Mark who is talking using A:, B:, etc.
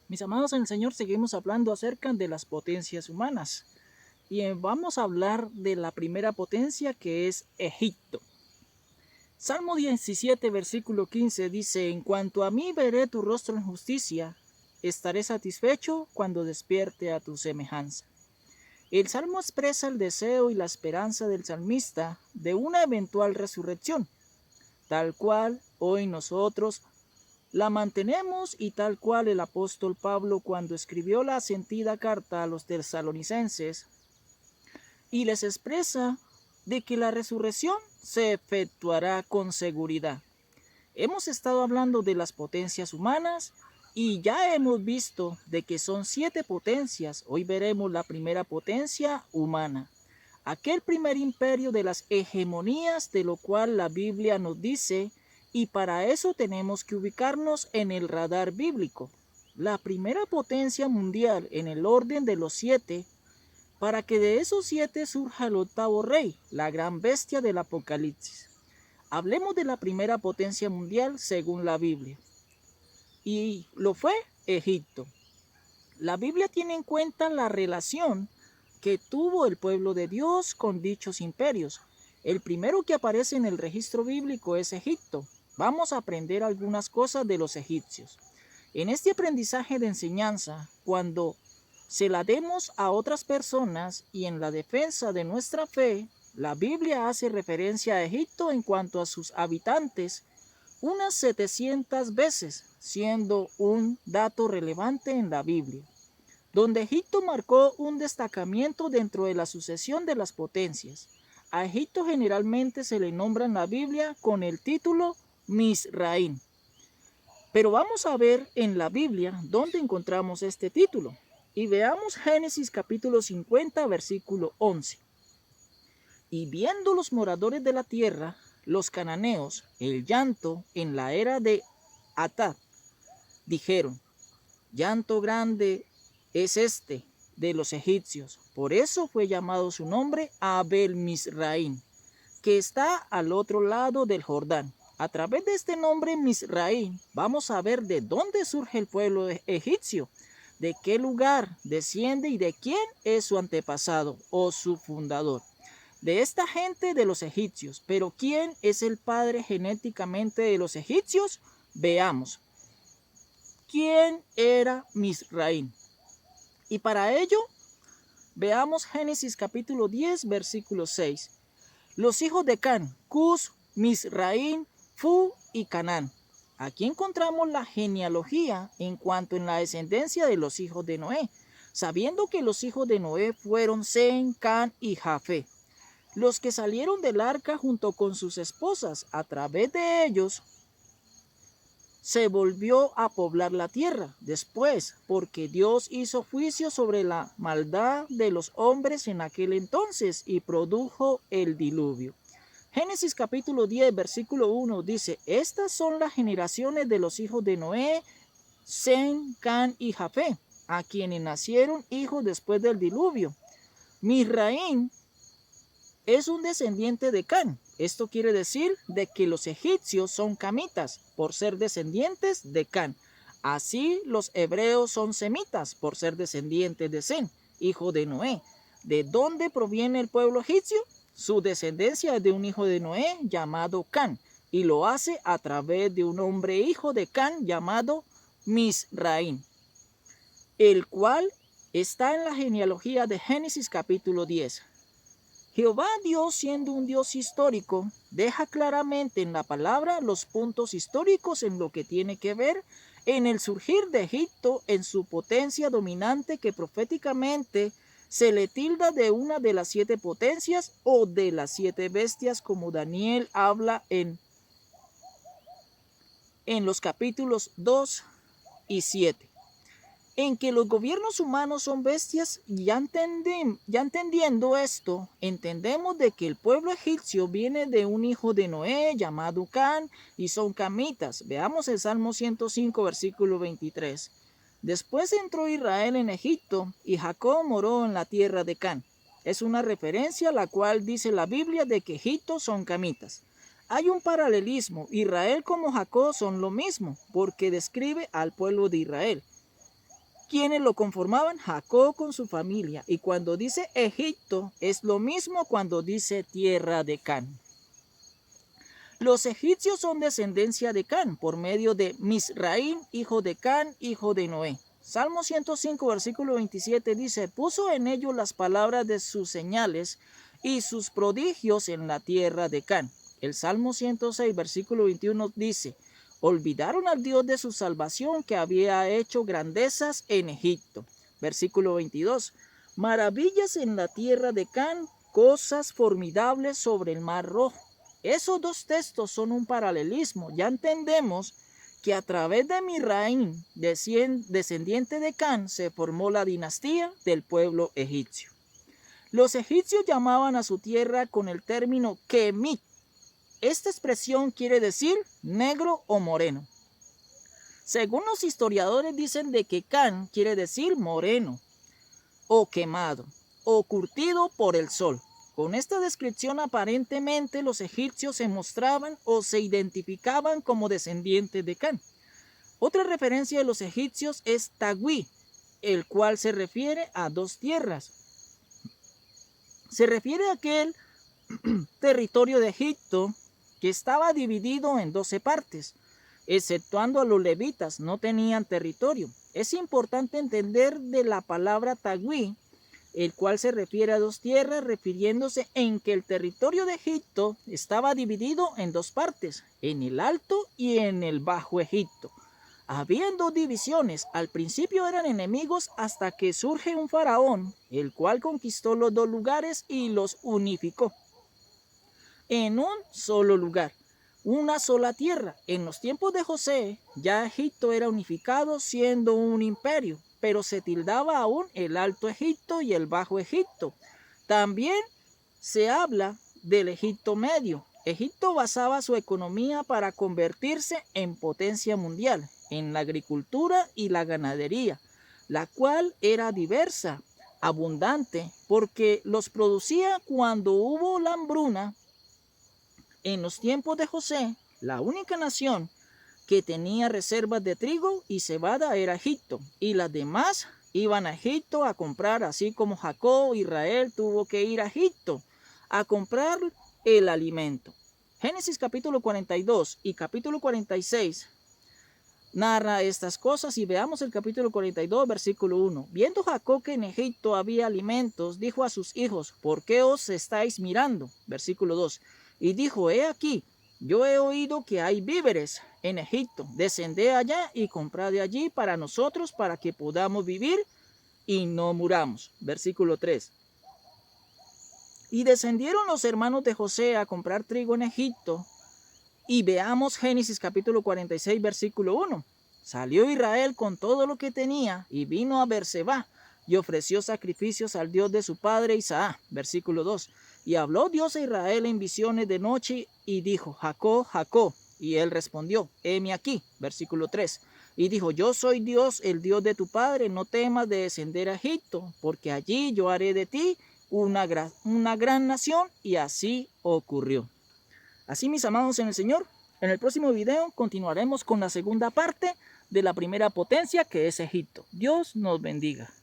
A: Mis amados en el Señor, seguimos hablando acerca de las potencias humanas y vamos a hablar de la primera potencia, que es Egipto. Salmo 17, versículo 15 dice: En cuanto a mí, veré tu rostro en justicia, estaré satisfecho cuando despierte a tu semejanza. El Salmo expresa el deseo y la esperanza del salmista de una eventual resurrección, tal cual hoy nosotros la mantenemos, y tal cual el apóstol Pablo, cuando escribió la sentida carta a los tesalonicenses y les expresa de que la resurrección se efectuará con seguridad. Hemos estado hablando de las potencias humanas y ya hemos visto de que son 7 potencias. Hoy veremos la primera potencia humana, aquel primer imperio de las hegemonías, de lo cual la Biblia nos dice, y para eso tenemos que ubicarnos en el radar bíblico. La primera potencia mundial en el orden de los 7, para que de esos 7 surja el octavo rey, la gran bestia del Apocalipsis. Hablemos de la primera potencia mundial según la Biblia, y lo fue Egipto. La Biblia tiene en cuenta la relación que tuvo el pueblo de Dios con dichos imperios. El primero que aparece en el registro bíblico es Egipto. Vamos a aprender algunas cosas de los egipcios. En este aprendizaje de enseñanza, cuando se la demos a otras personas y en la defensa de nuestra fe, la Biblia hace referencia a Egipto en cuanto a sus habitantes unas 700 veces, siendo un dato relevante en la Biblia, donde Egipto marcó un destacamiento dentro de la sucesión de las potencias. A Egipto generalmente se le nombra en la Biblia con el título Misraín. Pero vamos a ver en la Biblia dónde encontramos este título. Y veamos Génesis capítulo 50, versículo 11. Y viendo los moradores de la tierra, los cananeos, el llanto en la era de Atad, dijeron: llanto grande es este de los egipcios. Por eso fue llamado su nombre Abel Misraín, que está al otro lado del Jordán. A través de este nombre Misraín vamos a ver de dónde surge el pueblo egipcio, de qué lugar desciende y de quién es su antepasado o su fundador. De esta gente de los egipcios. Pero ¿quién es el padre genéticamente de los egipcios? Veamos. ¿Quién era Misraín? Y para ello, veamos Génesis capítulo 10, versículo 6. Los hijos de Can, Cus, Misraín, Fu y Canaán. Aquí encontramos la genealogía en cuanto en la descendencia de los hijos de Noé, sabiendo que los hijos de Noé fueron Sem, Can y Jafé, los que salieron del arca junto con sus esposas. A través de ellos se volvió a poblar la tierra después, porque Dios hizo juicio sobre la maldad de los hombres en aquel entonces y produjo el diluvio. Génesis capítulo 10, versículo 1 dice: estas son las generaciones de los hijos de Noé, Sem, Can y Jafé, a quienes nacieron hijos después del diluvio. Misraín es un descendiente de Can. Esto quiere decir de que los egipcios son camitas por ser descendientes de Can. Así los hebreos son semitas por ser descendientes de Sem, hijo de Noé. ¿De dónde proviene el pueblo egipcio? Su descendencia es de un hijo de Noé llamado Can, y lo hace a través de un hombre hijo de Can llamado Misraín, el cual está en la genealogía de Génesis capítulo 10. Jehová Dios, siendo un Dios histórico, deja claramente en la palabra los puntos históricos en lo que tiene que ver en el surgir de Egipto, en su potencia dominante, que proféticamente se le tilda de una de las 7 potencias o de las 7 bestias, como Daniel habla en los capítulos 2 y 7. En que los gobiernos humanos son bestias. Ya entendiendo esto, entendemos de que el pueblo egipcio viene de un hijo de Noé llamado Can y son camitas. Veamos el Salmo 105, versículo 23. Después entró Israel en Egipto y Jacob moró en la tierra de Can. Es una referencia a la cual dice la Biblia de que Egipto son camitas. Hay un paralelismo. Israel como Jacob son lo mismo, porque describe al pueblo de Israel. ¿Quiénes lo conformaban? Jacob con su familia. Y cuando dice Egipto, es lo mismo cuando dice tierra de Can. Los egipcios son descendencia de Can por medio de Misraim, hijo de Can, hijo de Noé. Salmo 105, versículo 27 dice, puso en ellos las palabras de sus señales y sus prodigios en la tierra de Can. El Salmo 106, versículo 21 dice, olvidaron al Dios de su salvación que había hecho grandezas en Egipto. Versículo 22, maravillas en la tierra de Can, cosas formidables sobre el mar rojo. Esos dos textos son un paralelismo. Ya entendemos que a través de Misraim, descendiente de Can, se formó la dinastía del pueblo egipcio. Los egipcios llamaban a su tierra con el término Kemit. Esta expresión quiere decir negro o moreno. Según los historiadores dicen de que Can quiere decir moreno o quemado o curtido por el sol. Con esta descripción aparentemente los egipcios se mostraban o se identificaban como descendientes de Can. Otra referencia de los egipcios es Tagui, el cual se refiere a dos tierras. Se refiere a aquel territorio de Egipto que estaba dividido en 12 partes, exceptuando a los levitas, no tenían territorio. Es importante entender de la palabra Tagui, el cual se refiere a dos tierras, refiriéndose en que el territorio de Egipto estaba dividido en dos partes, en el Alto y en el Bajo Egipto. Habían dos divisiones, al principio eran enemigos hasta que surge un faraón, el cual conquistó los dos lugares y los unificó en un solo lugar, una sola tierra. En los tiempos de José, ya Egipto era unificado siendo un imperio, pero se tildaba aún el Alto Egipto y el Bajo Egipto. También se habla del Egipto Medio. Egipto basaba su economía para convertirse en potencia mundial, en la agricultura y la ganadería, la cual era diversa, abundante, porque los producía cuando hubo la hambruna. En los tiempos de José, la única nación que tenía reservas de trigo y cebada era Egipto, y las demás iban a Egipto a comprar, así como Jacob, Israel tuvo que ir a Egipto a comprar el alimento. Génesis capítulo 42 y capítulo 46 narra estas cosas y veamos el capítulo 42, versículo 1. Viendo Jacob que en Egipto había alimentos, dijo a sus hijos, ¿por qué os estáis mirando? Versículo 2. Y dijo, he aquí, yo he oído que hay víveres en Egipto. Descended allá y comprad de allí para nosotros, para que podamos vivir y no muramos. Versículo 3. Y descendieron los hermanos de José a comprar trigo en Egipto. Y veamos Génesis capítulo 46, versículo 1. Salió Israel con todo lo que tenía y vino a Berseba y ofreció sacrificios al Dios de su padre Isaac. Versículo 2. Y habló Dios a Israel en visiones de noche y dijo, Jacob, Jacob. Y él respondió, heme aquí. Versículo 3. Y dijo, yo soy Dios, el Dios de tu padre, no temas de descender a Egipto, porque allí yo haré de ti una gran nación. Y así ocurrió. Así, mis amados en el Señor, en el próximo video continuaremos con la segunda parte de la primera potencia, que es Egipto. Dios nos bendiga.